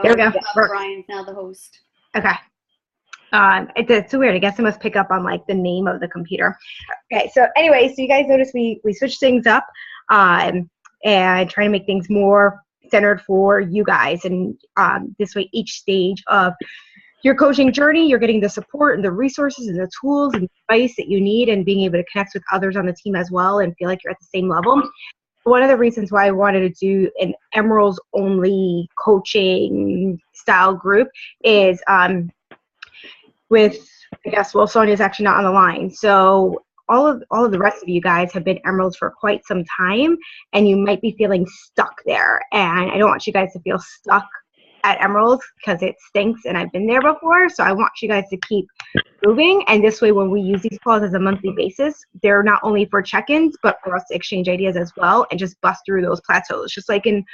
There we go. Brian's now the host. Okay. It's so weird. I guess I must pick up on like the name of the computer. Okay. So anyway, so you guys notice we switched things up, and trying to make things more centered for you guys. And this way, each stage of your coaching journey, you're getting the support and the resources and the tools and advice that you need, and being able to connect with others on the team as well and feel like you're at the same level. One of the reasons why I wanted to do an Emeralds only coaching style group is with, I guess, well, Sonia's actually not on the line. So all of the rest of you guys have been Emeralds for quite some time, and you might be feeling stuck there. And I don't want you guys to feel stuck at Emeralds because it stinks, and I've been there before. So I want you guys to keep moving. And this way, when we use these calls as a monthly basis, they're not only for check-ins, but for us to exchange ideas as well and just bust through those plateaus. Just like in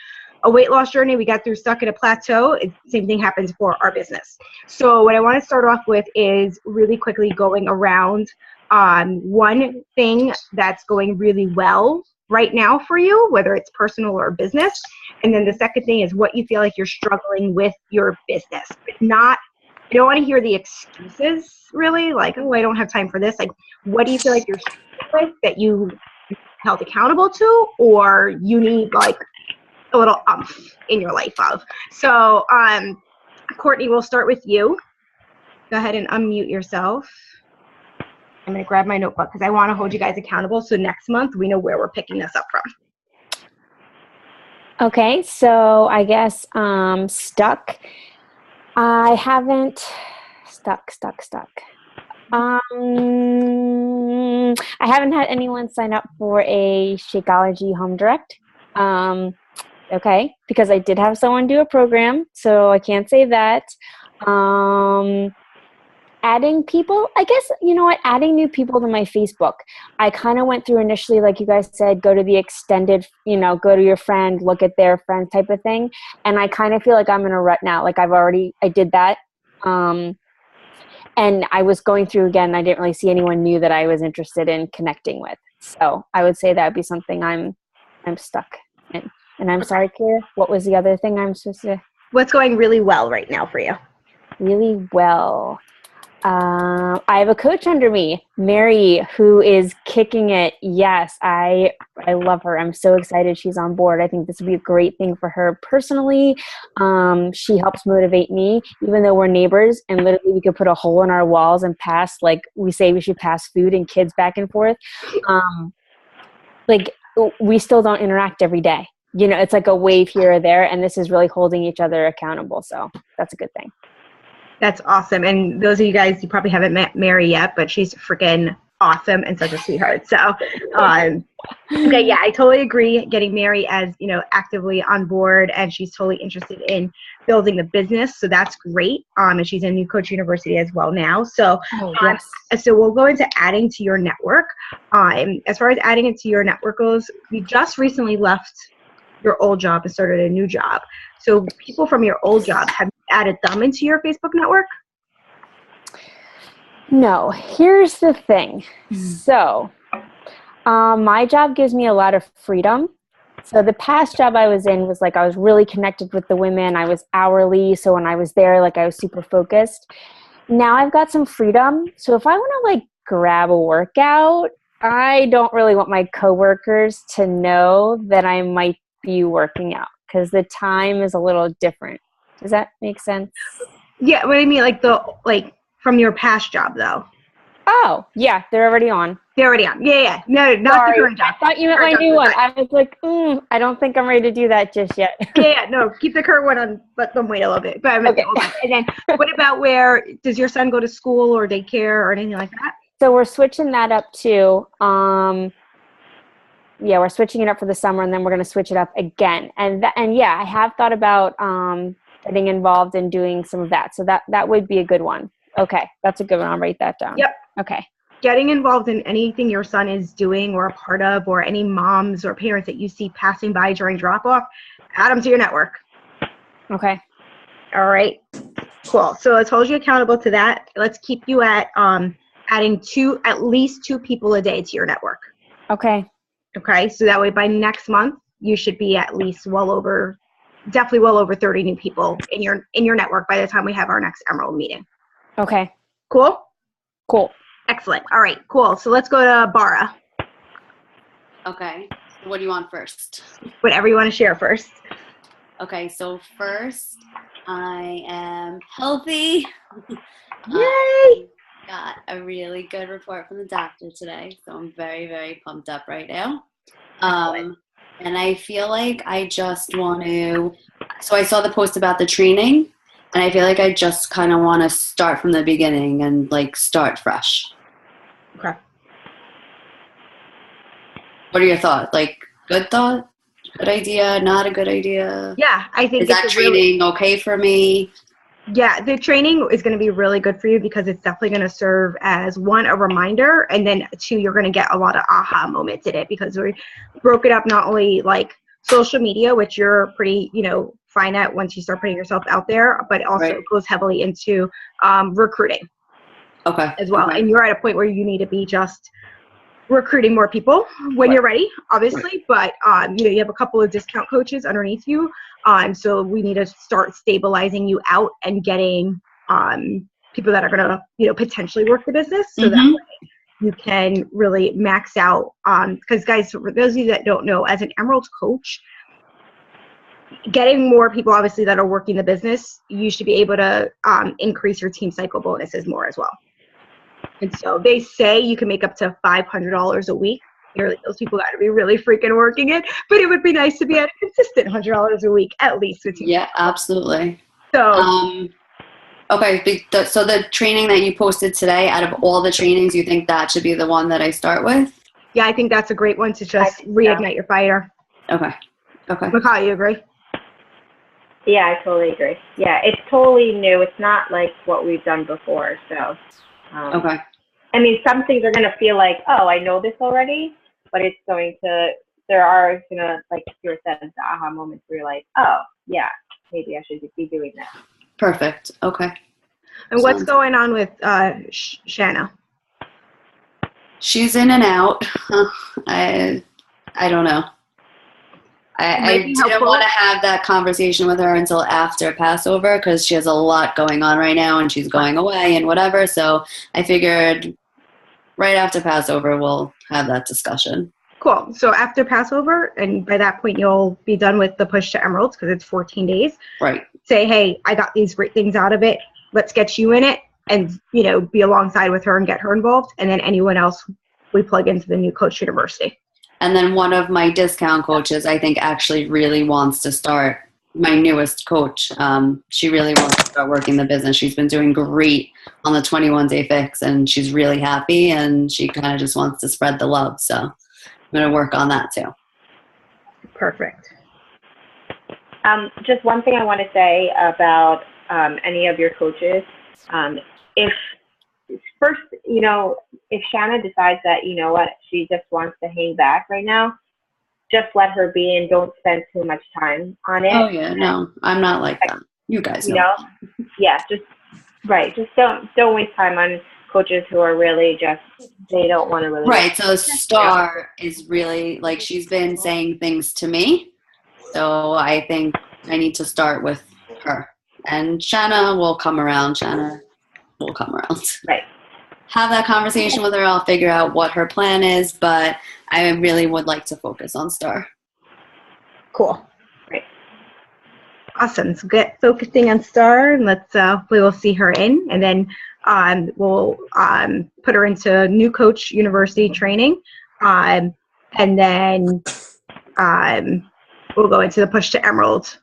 a weight loss journey, we got through stuck at a plateau. Same thing happens for our business. So what I want to start off with is really quickly going around one thing that's going really well right now for you, whether it's personal or business. And then the second thing is what you feel like you're struggling with your business. I don't want to hear the excuses, really, like, oh, I don't have time for this. Like, what do you feel like you're struggling with that you held accountable to, or you need like a little umph in your life of? So, Courtney, we'll start with you. Go ahead and unmute yourself. I'm going to grab my notebook because I want to hold you guys accountable so next month we know where we're picking this up from. Okay, so I guess stuck. I haven't stuck. I haven't had anyone sign up for a Shakeology Home Direct. Okay, because I did have someone do a program, so I can't say that. Adding people, I guess, you know what, adding new people to my Facebook. I kind of went through initially, like you guys said, go to the extended, go to your friend, look at their friend type of thing. And I kind of feel like I'm in a rut now. Like I did that. And I was going through again, I didn't really see anyone new that I was interested in connecting with. So I would say that would be something I'm stuck in. And I'm sorry, Kira, what was the other thing I'm supposed to? What's going really well right now for you? Really well. I have a coach under me, Mary, who is kicking it. Yes, I love her. I'm so excited she's on board. I think this would be a great thing for her personally. She helps motivate me, even though we're neighbors, and literally we could put a hole in our walls and pass, like we say we should pass food and kids back and forth. Like we still don't interact every day. It's like a wave here or there, and this is really holding each other accountable. So that's a good thing. That's awesome. And those of you guys, you probably haven't met Mary yet, but she's freaking awesome and such a sweetheart. So, okay, yeah, I totally agree. Getting Mary as, actively on board, and she's totally interested in building the business. So that's great. And she's in New Coach University as well now. So, yes. So we'll go into adding to your network. As far as adding it to your network goes, you just recently left your old job and started a new job. So people from your old job, have you added them into your Facebook network? No. Here's the thing. So my job gives me a lot of freedom. So the past job I was in was like I was really connected with the women. I was hourly. So when I was there, like I was super focused. Now I've got some freedom. So if I want to grab a workout, I don't really want my coworkers to know that I might be working out, because the time is a little different. Does that make sense? Yeah, what I mean, from your past job though. Oh, yeah, they're already on. They're already on. Yeah. No, not Sorry, the current job. I thought you meant my new one. I was like, I don't think I'm ready to do that just yet. Yeah, no, keep the current one on, let them wait a little bit. But I meant Okay. And then what about does your son go to school or daycare or anything like that? So we're switching that up too. Yeah, we're switching it up for the summer, and then we're going to switch it up again. And yeah, I have thought about getting involved in doing some of that. So that would be a good one. Okay, that's a good one. I'll write that down. Yep. Okay. Getting involved in anything your son is doing or a part of, or any moms or parents that you see passing by during drop-off, add them to your network. Okay. All right. Cool. So let's hold you accountable to that. Let's keep you at adding at least two people a day to your network. Okay. Okay, so that way by next month, you should be at least well over definitely well over 30 new people in your network by the time we have our next Emerald meeting. Okay. Cool? Cool. Excellent. All right, cool. So let's go to Bara. Okay. What do you want first? Whatever you want to share first. Okay, so first, I am healthy. Yay! Got a really good report from the doctor today, so I'm very, very pumped up right now. And I feel like I just want to, so I saw the post about the training, and I feel like I just kind of want to start from the beginning and like start fresh. Okay. What are your thoughts? Like, good thought? Good idea? Not a good idea? Yeah, I think Is that training okay for me? Yeah, the training is going to be really good for you because it's definitely going to serve as one, a reminder, and then two, you're going to get a lot of aha moments in it because we broke it up not only like social media, which you're pretty, fine at once you start putting yourself out there, but also it goes heavily into recruiting as well. Okay. And you're at a point where you need to be just recruiting more people when you're ready, obviously, but you have a couple of discount coaches underneath you, so we need to start stabilizing you out and getting people that are going to potentially work the business, so that way you can really max out, because guys, for those of you that don't know, as an Emerald coach, getting more people obviously that are working the business, you should be able to increase your team cycle bonuses more as well. And so they say you can make up to $500 a week. Those people got to be really freaking working it. But it would be nice to be at a consistent $100 a week at least with you. Yeah, absolutely. So, okay. So the training that you posted today, out of all the trainings, you think that should be the one that I start with? Yeah, I think that's a great one to just reignite your fire. Okay. Makai, you agree? Yeah, I totally agree. Yeah, it's totally new. It's not like what we've done before. So, okay. I mean, some things are going to feel like, oh, I know this already, but there are going to, like you said, the aha moments where you're like, oh, yeah, maybe I should be doing that. Perfect. Okay. And what's going on with Shanna? She's in and out. I don't know. I didn't want to have that conversation with her until after Passover because she has a lot going on right now and she's going away and whatever. So I figured right after Passover we'll have that discussion. Cool. So after Passover, and by that point you'll be done with the push to Emeralds because it's 14 days. Right. Say, hey, I got these great things out of it. Let's get you in it and, be alongside with her and get her involved. And then anyone else we plug into the new Coach University. And then one of my discount coaches, I think, actually really wants to start, my newest coach. She really wants to start working the business. She's been doing great on the 21-day fix, and she's really happy, and she kind of just wants to spread the love. So I'm going to work on that too. Perfect. Just one thing I want to say about any of your coaches. If first, if Shanna decides that, she just wants to hang back right now, just let her be and don't spend too much time on it. Oh, yeah. No, I'm not like that. You guys know. Yeah, just don't waste time on coaches who are really they don't want to really. Right. So Star is really, like, she's been saying things to me. So I think I need to start with her. And Shanna will come around. Right. Have that conversation with her. I'll figure out what her plan is, but I really would like to focus on Star. Cool. Great. Awesome. So get focusing on Star, and we will see her in, and then we'll put her into new Coach University training, and then we'll go into the Push to Emerald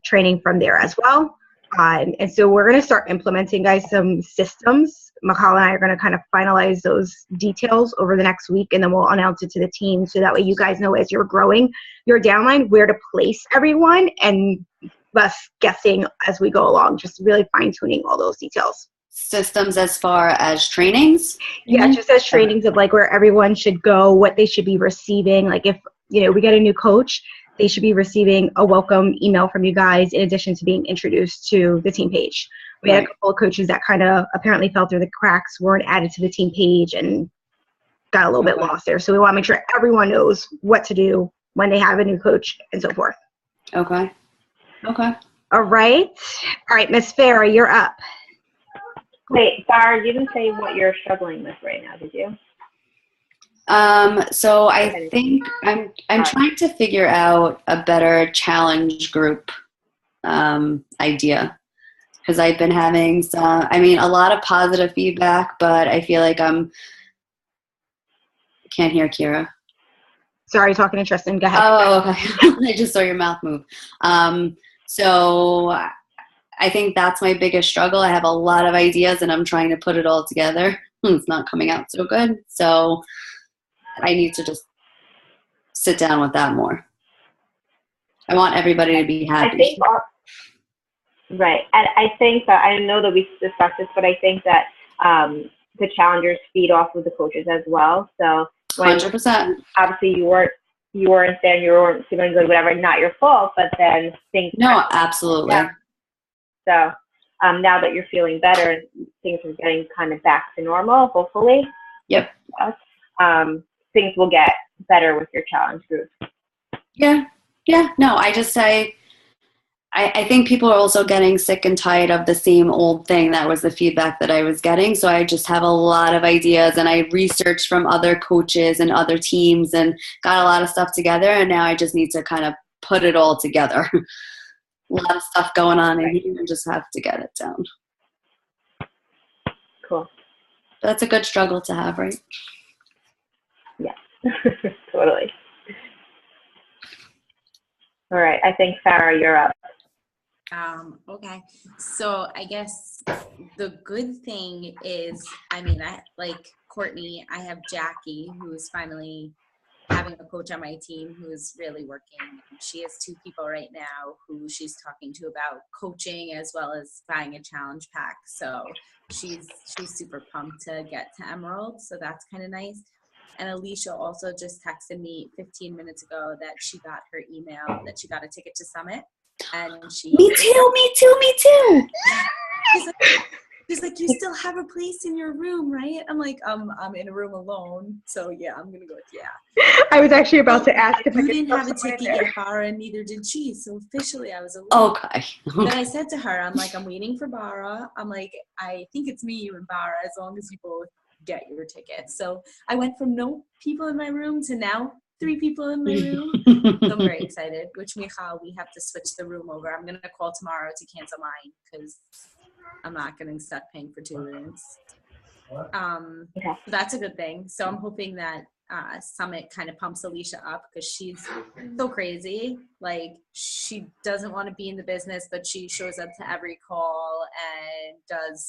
training from there as well. And so we're going to start implementing, guys, some systems. Michal and I are going to kind of finalize those details over the next week, and then we'll announce it to the team so that way you guys know as you're growing your downline where to place everyone and less guessing as we go along, just really fine-tuning all those details. Systems as far as trainings? Yeah, just as trainings of like where everyone should go, what they should be receiving. Like if, we get a new coach, they should be receiving a welcome email from you guys in addition to being introduced to the team page. We had a couple of coaches that kind of apparently fell through the cracks, weren't added to the team page, and got a little bit lost there. So we want to make sure everyone knows what to do when they have a new coach and so forth. Okay. Okay. All right, Miss Farah, you're up. Wait, Sarah, you didn't say what you're struggling with right now, did you? So I think I'm trying to figure out a better challenge group idea, because I've been having a lot of positive feedback, but I feel like can't hear Kira. Sorry, talking to Tristan. Go ahead. Oh, okay. I just saw your mouth move. So I think that's my biggest struggle. I have a lot of ideas and I'm trying to put it all together. It's not coming out so good. So I need to just sit down with that more. I want everybody to be happy. Right. And I think that, I know that we discussed this, but I think that the challengers feed off of the coaches as well. So when 100%. Obviously you weren't there, you weren't feeling good, whatever, not your fault, but then things. No, absolutely. Yeah. So now that you're feeling better, things are getting kind of back to normal, hopefully. Yep. Things will get better with your challenge group. Yeah. No, I think people are also getting sick and tired of the same old thing. That was the feedback that I was getting. So I just have a lot of ideas, and I researched from other coaches and other teams and got a lot of stuff together. And now I just need to kind of put it all together. A lot of stuff going on in here, and just have to get it down. Cool. That's a good struggle to have, right? Yeah, totally. All right, I think Farah, you're up. Okay, so I guess the good thing is, I like Courtney, I have Jackie, who's finally having a coach on my team who's really working. She has 2 people right now who she's talking to about coaching as well as buying a challenge pack. So she's super pumped to get to Emerald. So that's kind of nice. And Alicia also just texted me 15 minutes ago that she got her email, that she got a ticket to Summit. And Me too. She's like, you still have a place in your room, right? I'm like, I'm in a room alone. So yeah, I'm going to go with I was actually about to ask if you didn't have a ticket yet, Bara, and neither did she. So officially I was alone. Okay. But I said to her, I'm like, I'm waiting for Bara. I'm like, I think it's me, you, and Bara, as long as you both get your tickets. So I went from no people in my room to now 3 people in my room. So I'm very excited. Which, Michal, we have to switch the room over. I'm going to call tomorrow to cancel mine because I'm not getting stuck paying for 2 rooms. So that's a good thing. So I'm hoping that Summit kind of pumps Alicia up, because she's so crazy. Like, she doesn't want to be in the business, but she shows up to every call and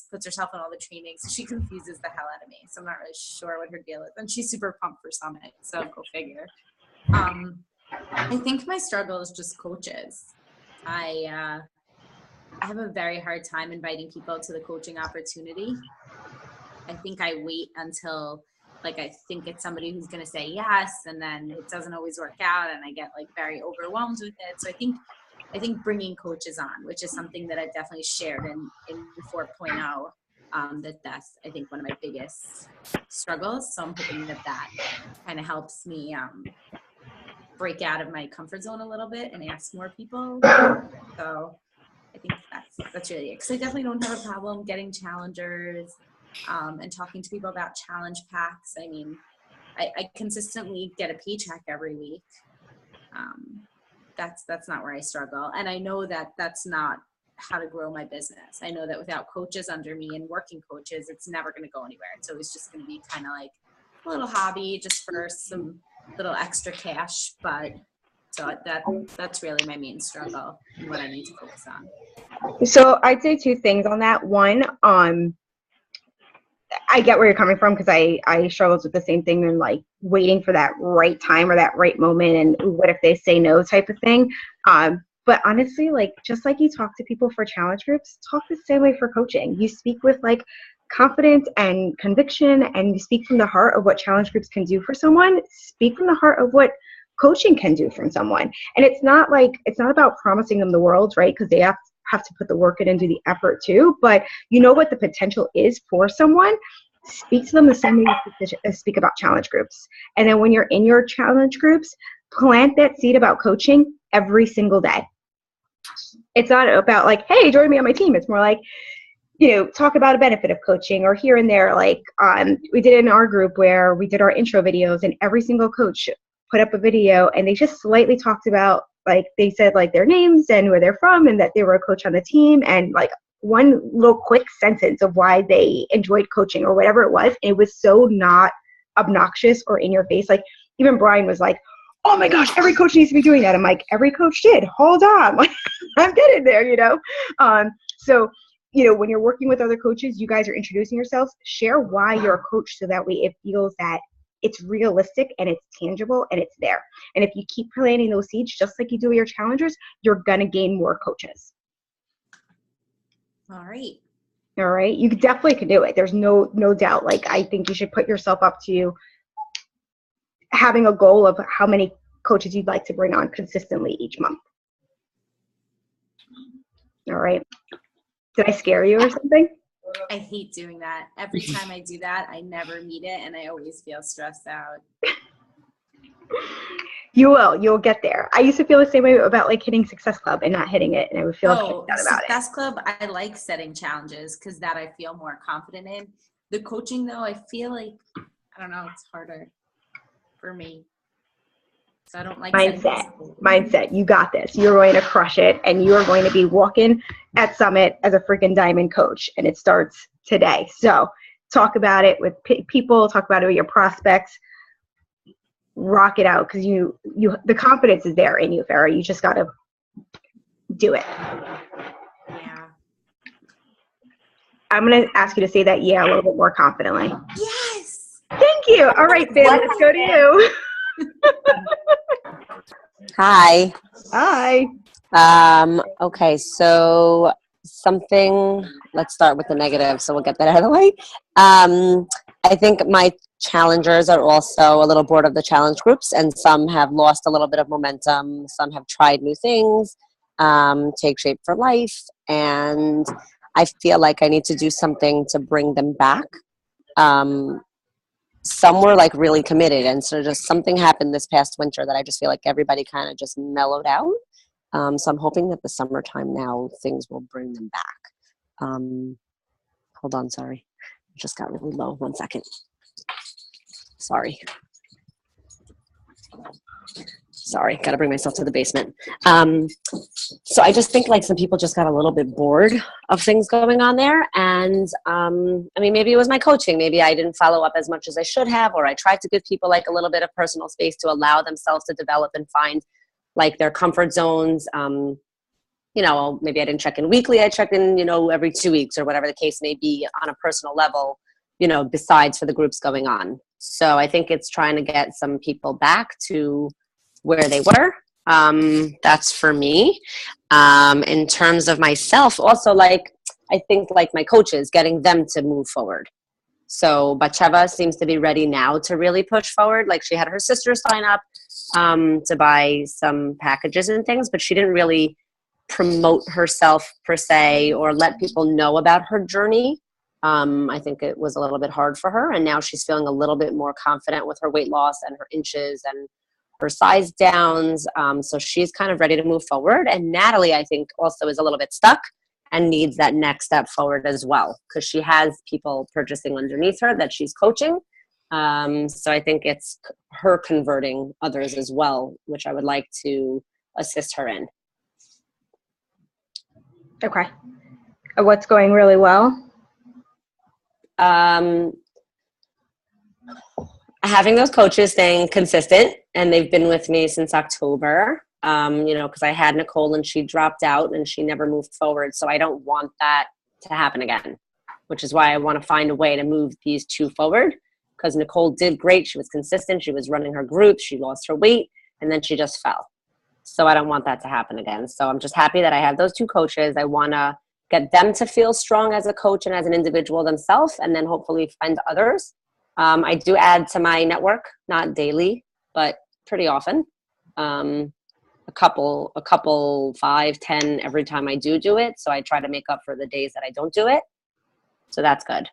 puts herself in all the trainings. She confuses the hell out of me. So I'm not really sure what her deal is. And she's super pumped for Summit. So go figure. I think my struggle is just coaches. I have a very hard time inviting people to the coaching opportunity. I think I wait until, like, I think it's somebody who's going to say yes, and then it doesn't always work out, and I get like very overwhelmed with it. So I think bringing coaches on, which is something that I've definitely shared in 4.0, that's I think one of my biggest struggles. So I'm hoping that kind of helps me break out of my comfort zone a little bit and ask more people. So I think that's really it. Because I definitely don't have a problem getting challengers and talking to people about challenge packs. I mean, I consistently get a paycheck every week. That's not where I struggle. And I know that that's not how to grow my business. I know that without coaches under me and working coaches, it's never going to go anywhere. It's always just going to be kind of like a little hobby just for some little extra cash. But so that's really my main struggle and what I need to focus on. So I'd say 2 things on that. One, I get where you're coming from, because I struggled with the same thing, and like waiting for that right time or that right moment, and what if they say no type of thing. But honestly, like, just like you talk to people for challenge groups, talk the same way for coaching. You speak with like confidence and conviction, and you speak from the heart of what challenge groups can do for someone. Speak from the heart of what coaching can do from someone. And it's not about promising them the world, right? Because they have to put the work in and do the effort too. But you know what the potential is for someone. Speak to them the same way you speak about challenge groups. And then when you're in your challenge groups, plant that seed about coaching every single day. it's not about like, hey, join me on my team. It's more like, talk about a benefit of coaching, or here and there. Like we did in our group where we did our intro videos, and every single coach put up a video, and they just slightly talked about, like, they said like their names and where they're from and that they were a coach on the team, and like one little quick sentence of why they enjoyed coaching or whatever it was. It was so not obnoxious or in your face. Like even Brian was like, oh my gosh, every coach needs to be doing that. I'm like, every coach did. Hold on. Like, I'm getting there, So, when you're working with other coaches, you guys are introducing yourselves, share why you're a coach, so that way it feels that it's realistic and it's tangible and it's there. And if you keep planting those seeds, just like you do with your challengers, you're going to gain more coaches. All right. All right. You definitely can do it. There's no doubt. Like, I think you should put yourself up to having a goal of how many coaches you'd like to bring on consistently each month. All right. Did I scare you or something? I hate doing that. Every time I do that, I never meet it, and I always feel stressed out. You will. You'll get there. I used to feel the same way about like hitting Success Club and not hitting it, and I would feel about Success Club, I like setting challenges because that I feel more confident in. The coaching, though, I feel like, I don't know, it's harder for me. So I don't like mindset. You got this. You're going to crush it, and you are going to be walking at Summit as a freaking diamond coach, and it starts today. So talk about it with people. Talk about it with your prospects. Rock it out, because the confidence is there in you, Farah. You just got to do it. Yeah. I'm going to ask you to say that a little bit more confidently. Yes. Thank you. All right, Finn, let's go to you. Hi. Hi. Okay, so let's start with the negative, so we'll get that out of the way. I think my challengers are also a little bored of the challenge groups, and some have lost a little bit of momentum. Some have tried new things, Take Shape for Life, and I feel like I need to do something to bring them back. Some were like really committed, and so just something happened this past winter that I just feel like everybody kind of just mellowed out. So I'm hoping that the summertime now things will bring them back. Hold on, sorry. It just got really low. 1 second. Sorry, got to bring myself to the basement. So I just think like some people just got a little bit bored of things going on there. And I mean, maybe it was my coaching. Maybe I didn't follow up as much as I should have, or I tried to give people like a little bit of personal space to allow themselves to develop and find like their comfort zones. Maybe I didn't check in weekly. I checked in, every 2 weeks or whatever the case may be on a personal level, besides for the groups going on. So I think it's trying to get some people back to where they were. That's for me. In terms of myself, also, like, I think like my coaches, getting them to move forward. So Batsheva seems to be ready now to really push forward. Like, she had her sister sign up to buy some packages and things, but she didn't really promote herself per se or let people know about her journey. I think it was a little bit hard for her, and now she's feeling a little bit more confident with her weight loss and her inches and her size downs. So she's kind of ready to move forward. And Natalie, I think, also is a little bit stuck and needs that next step forward as well, because she has people purchasing underneath her that she's coaching. So I think it's her converting others as well, which I would like to assist her in. Okay. What's going really well? Having those coaches staying consistent, and they've been with me since October, because I had Nicole and she dropped out and she never moved forward. So I don't want that to happen again, which is why I want to find a way to move these two forward, because Nicole did great. She was consistent. She was running her group. She lost her weight, and then she just fell. So I don't want that to happen again. So I'm just happy that I have those two coaches. I want to get them to feel strong as a coach and as an individual themselves, and then hopefully find others. I do add to my network, not daily, but pretty often. A couple, 5, 10 every time I do it. So I try to make up for the days that I don't do it. So that's good.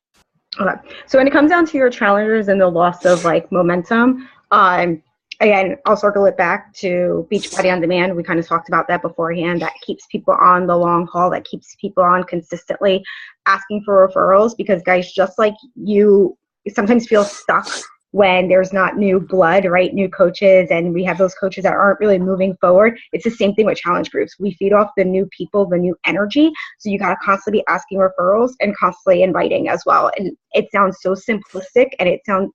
Okay. So when it comes down to your challengers and the loss of like momentum, I again, I'll circle it back to Beachbody On Demand. We kind of talked about that beforehand. That keeps people on the long haul, that keeps people on consistently, asking for referrals, because guys, just like you sometimes feel stuck when there's not new blood, right? New coaches, and we have those coaches that aren't really moving forward. It's the same thing with challenge groups. We feed off the new people, the new energy. So you got to constantly be asking referrals and constantly inviting as well. And it sounds so simplistic, and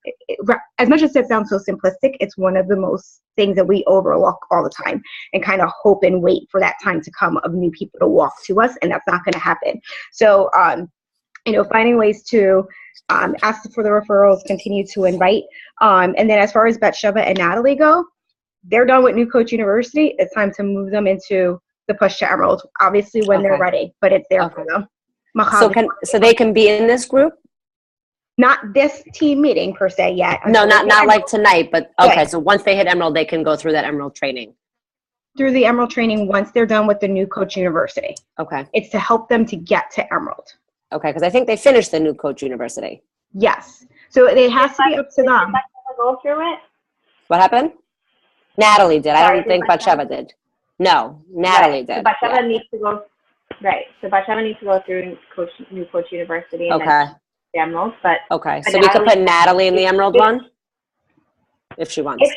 as much as it sounds so simplistic, it's one of the most things that we overlook all the time and kind of hope and wait for that time to come of new people to walk to us. And that's not going to happen. So, finding ways to ask for the referrals, continue to invite. And then as far as Batsheva and Natalie go, they're done with New Coach University. It's time to move them into the Push to Emerald, obviously when they're ready, but it's there for them. So they can be in this group? Not this team meeting per se yet. No, not like tonight, but okay. Right. So once they hit Emerald, they can go through that Emerald training. Through the Emerald training once they're done with the New Coach University. Okay. It's to help them to get to Emerald. Okay, because I think they finished the New Coach University. Yes. So it has to be up to them. Go through it? What happened? Natalie did. I don't think Batsheva did. No, Natalie did. So Batsheva needs to go. Right. So Batsheva needs to go through New Coach University. And okay. The Emerald, but okay. So we could put Natalie in the Emerald one, if she wants. If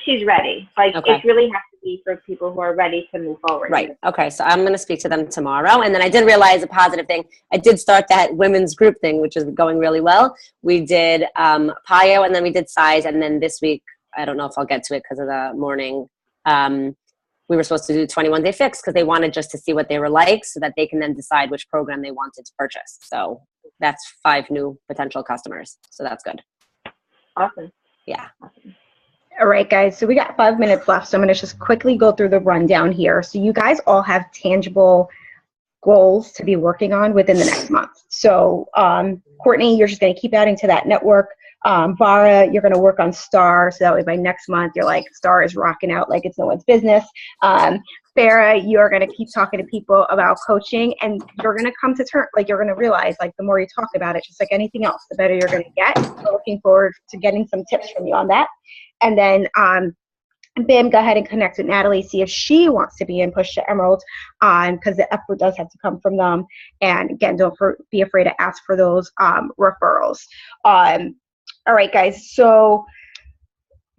she's ready. It really has to be for people who are ready to move forward. Right. Okay. So I'm going to speak to them tomorrow. And then I did realize a positive thing. I did start that women's group thing, which is going really well. We did PIO, and then we did size. And then this week, I don't know if I'll get to it because of the morning. We were supposed to do 21-day fix because they wanted just to see what they were like so that they can then decide which program they wanted to purchase. So that's 5 new potential customers. So that's good. Awesome. Yeah. All right, guys. So we got 5 minutes left. So I'm going to just quickly go through the rundown here. So you guys all have tangible goals to be working on within the next month. So Courtney, you're just going to keep adding to that network. Bara, you're going to work on STAR. So that way by next month, you're like, STAR is rocking out like it's no one's business. Farah, you're going to keep talking to people about coaching, and you're going to come to terms, like you're going to realize, like the more you talk about it, just like anything else, the better you're going to get. So looking forward to getting some tips from you on that. And then Bim, go ahead and connect with Natalie, see if she wants to be in Push to Emerald, because the effort does have to come from them. And again, don't be afraid to ask for those referrals. All right, guys. So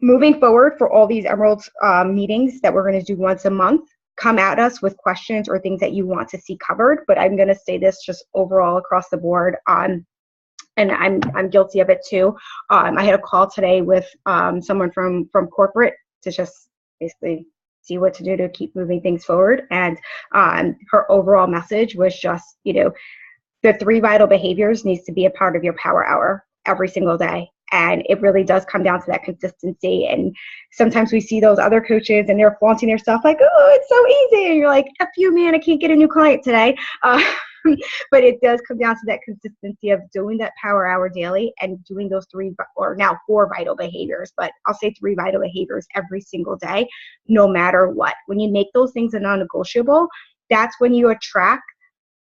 moving forward for all these Emerald meetings that we're going to do once a month, come at us with questions or things that you want to see covered. But I'm going to say this just overall across the board. And I'm guilty of it too. I had a call today with someone from corporate to just basically see what to do to keep moving things forward. And her overall message was just, the 3 vital behaviors needs to be a part of your power hour every single day. And it really does come down to that consistency. And sometimes we see those other coaches and they're flaunting their stuff like, oh, it's so easy. And you're like, F you, man, I can't get a new client today. But it does come down to that consistency of doing that power hour daily and doing those 3 or now 4 vital behaviors. But I'll say 3 vital behaviors every single day, no matter what. When you make those things a non-negotiable, that's when you attract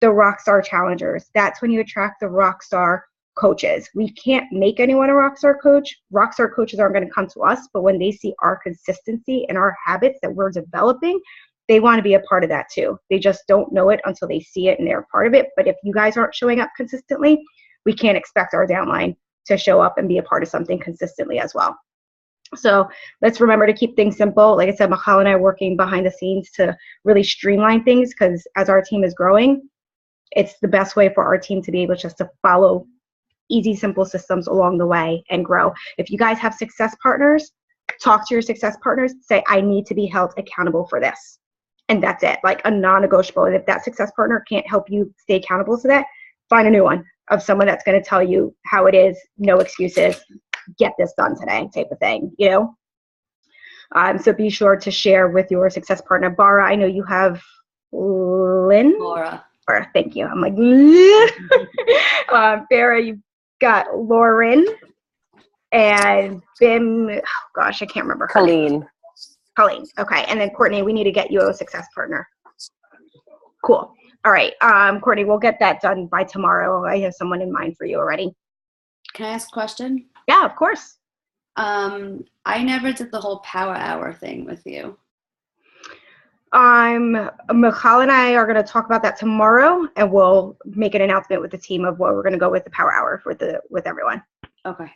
the rock star challengers. That's when you attract the rock star coaches. We can't make anyone a rock star coach. Rock star coaches aren't going to come to us, but when they see our consistency and our habits that we're developing, they want to be a part of that too. They just don't know it until they see it and they're a part of it. But if you guys aren't showing up consistently, we can't expect our downline to show up and be a part of something consistently as well. So let's remember to keep things simple. Like I said, Michal and I are working behind the scenes to really streamline things, because as our team is growing, it's the best way for our team to be able just to follow easy, simple systems along the way and grow. If you guys have success partners, talk to your success partners, say, I need to be held accountable for this. And that's it, like a non-negotiable. And if that success partner can't help you stay accountable to that, find a new one of someone that's going to tell you how it is, no excuses, get this done today type of thing, So be sure to share with your success partner. Bara, I know you have Lynn? Laura. Thank you. I'm like, Farah, you've got Lauren and Bim. Oh gosh, I can't remember. Colleen. Okay. And then Courtney, we need to get you a success partner. Cool. All right. Courtney, we'll get that done by tomorrow. I have someone in mind for you already. Can I ask a question? Yeah, of course. I never did the whole power hour thing with you. Michal and I are going to talk about that tomorrow, and we'll make an announcement with the team of what we're going to go with the power hour with everyone. Okay.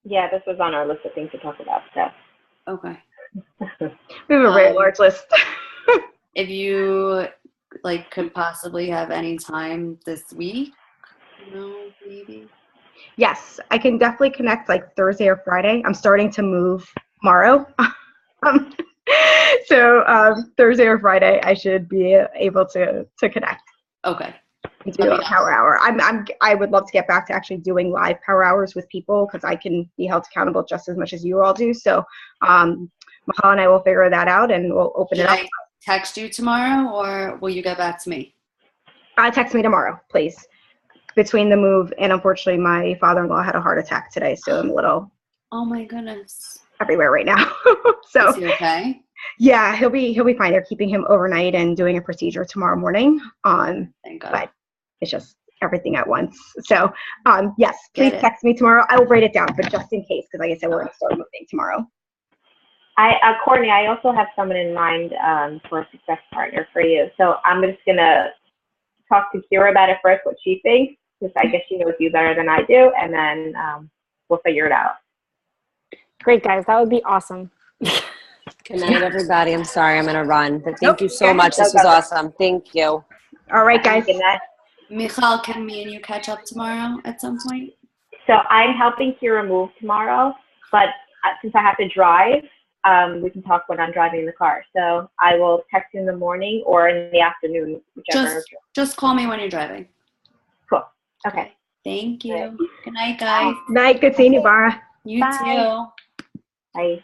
Yeah, this was on our list of things to talk about. So. Okay. We have a very large list. If you could possibly have any time this week, maybe. Yes, I can definitely connect Thursday or Friday. I'm starting to move tomorrow. So Thursday or Friday, I should be able to connect. Okay. Do a power hour. I would love to get back to actually doing live power hours with people because I can be held accountable just as much as you all do. So Michal and I will figure that out, and we'll open it up. Should I text you tomorrow, or will you get back to me? Text me tomorrow, please. Between the move and unfortunately my father-in-law had a heart attack today, so I'm a little oh my goodness everywhere right now. So is he okay? Yeah, he'll be fine. They're keeping him overnight and doing a procedure tomorrow morning. Thank God. But it's just everything at once. So yes, please Get it. text me tomorrow. I will write it down, but just in case, because like I said, we're going to start moving tomorrow. Courtney, I also have someone in mind for a success partner for you. So I'm just going to talk to Kira about it first, what she thinks, because I guess she knows you better than I do, and then we'll figure it out. Great, guys. That would be awesome. Good night, everybody. I'm sorry I'm going to run, but thank you so okay. much. This was awesome. Thank you. All right, guys. Good night. Michal, can me and you catch up tomorrow at some point? So I'm helping Kira move tomorrow, but since I have to drive, we can talk when I'm driving the car. So I will text you in the morning or in the afternoon, whichever. Just call me when you're driving. Cool. Okay. Thank you. Right. Good night, guys. Night. Good seeing you, Bara. You Bye. too. Bye.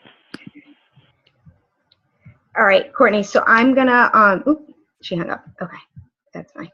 All right, Courtney. So I'm gonna. Oop, she hung up. Okay, that's fine.